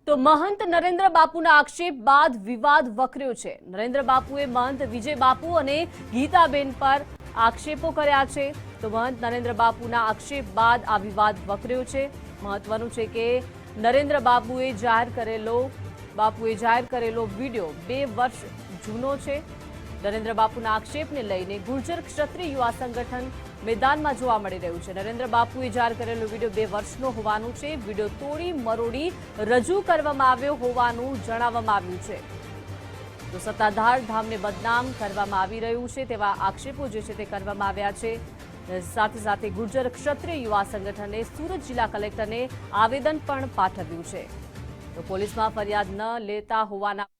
તો મહંત નરેન્દ્ર બાપુના આક્ષેપ બાદ વિવાદ વકર્યો છે। નરેન્દ્ર બાપુએ મહંત વિજય બાપુ અને ગીતાબેન પર આક્ષેપો કર્યા છે। તો મહંત નરેન્દ્ર બાપુના આક્ષેપ બાદ આ વિવાદ વકર્યો છે। મહત્વનું છે કે નરેન્દ્ર બાપુએ જાહેર કરેલો વિડીયો 2 વર્ષ જૂનો છે। નરેન્દ્ર બાપુના આક્ષેપને લઈને ગુર્જર ક્ષત્રિય યુવા સંગઠન मैदाનમાં જોવા મળી રહ્યું છે। નરેન્દ્ર બાપુએ જાહેર કરેલો વિડીયો 2 વર્ષનો હોવાનું છે। વિડીયો તોડી મરોડી રજૂ કરવામાં આવ્યો હોવાનું જણાવવામાં આવ્યું છે। તો સત્તાધાર ધામને બદનામ કરવામાં આવી રહ્યું છે તેવા આક્ષેપો જે છે તે કરવામાં આવ્યા છે। સાથે સાથે ગુર્જર ક્ષત્રિય યુવા સંગઠને સુરત જિલ્લા કલેક્ટરને આવેદન પણ પાઠવ્યું છે। તો પોલીસમાં ફરિયાદ ન લેતા હોવાના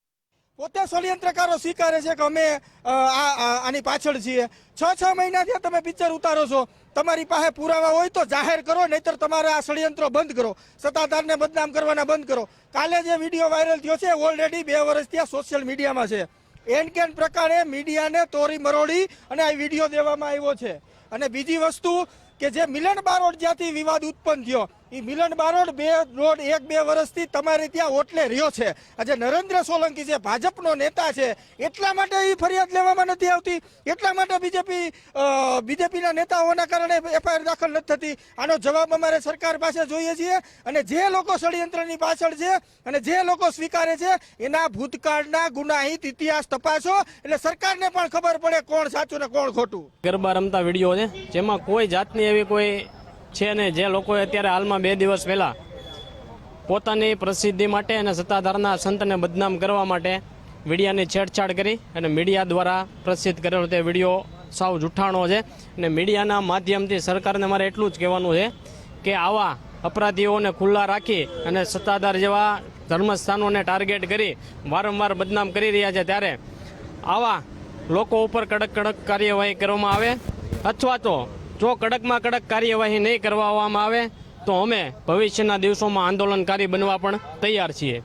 પોતે ષડયંત્રકારો સ્વીકારે છે કે અમે આની પાછળ છીએ। 6 મહિનાથી તમે પિક્ચર ઉતારો છો, તમારી પાસે પુરાવા હોય તો જાહેર કરો, નહીતર તમારે આ ષડયંત્રો બંધ કરો, સત્તાધારને બદનામ કરવાના બંધ કરો। કાલે જે વિડીયો વાયરલ થયો છે ઓલરેડી 2 વર્ષથી આ સોશિયલ મીડિયામાં છે। એન કેન પ્રકારે મીડિયાને તોડી મરોડી અને આ વિડીયો દેવામાં આવ્યો છે। અને બીજી વસ્તુ કે જે મિલન બારોટ જ્યાંથી વિવાદ ઉત્પન્ન થયો, એ મિલન બારોટ 1-2 વર્ષથી તમારે ત્યાં ઓટલે રહ્યો છે। આજે નરેન્દ્ર સોલંકી જે ભાજપનો નેતા છે એટલા માટે એ ફરિયાદ લેવામાં નથી આવતી, એટલા માટે બીજેપીના નેતાઓના કારણે એફઆઈઆર દાખલ નથી થતી। આનો જવાબ અમારે સરકાર પાસે જોઈએ છીએ। અને જે લોકો ષડયંત્રની પાછળ છે અને જે લોકો સ્વીકારે છે એના ભૂતકાળના ગુનાહિત ઇતિહાસ તપાસો, એટલે સરકારને પણ ખબર પડે કોણ સાચું ને કોણ ખોટું। ગરબા રમતા વિડીયો છે જેમાં કોઈ જાતની એવી કોઈ છે ને જે લોકોએ અત્યારે હાલમાં 2 દિવસ પહેલા પોતાની પ્રસિદ્ધિ માટે અને સત્તાધારના સંતને બદનામ કરવા માટે મીડિયાની છેડછાડ કરી અને મીડિયા દ્વારા પ્રસિદ્ધ કરેલો તે વિડીયો સાવ જૂઠાણો છે। અને મીડિયાના માધ્યમથી સરકારને મારે એટલું જ કહેવાનું છે કે આવા અપરાધીઓને ખુલ્લા રાખી અને સત્તાધાર જેવા ધર્મસ્થાનોને ટાર્ગેટ કરી વારંવાર બદનામ કરી રહ્યા છે, ત્યારે આવા લોકો ઉપર કડક કાર્યવાહી કરવામાં આવે, અથવા તો જો કડકમાં કડક કાર્યવાહી નહીં કરવામાં આવે તો અમે ભવિષ્યના દિવસોમાં આંદોલનકારી બનવા પણ તૈયાર છીએ।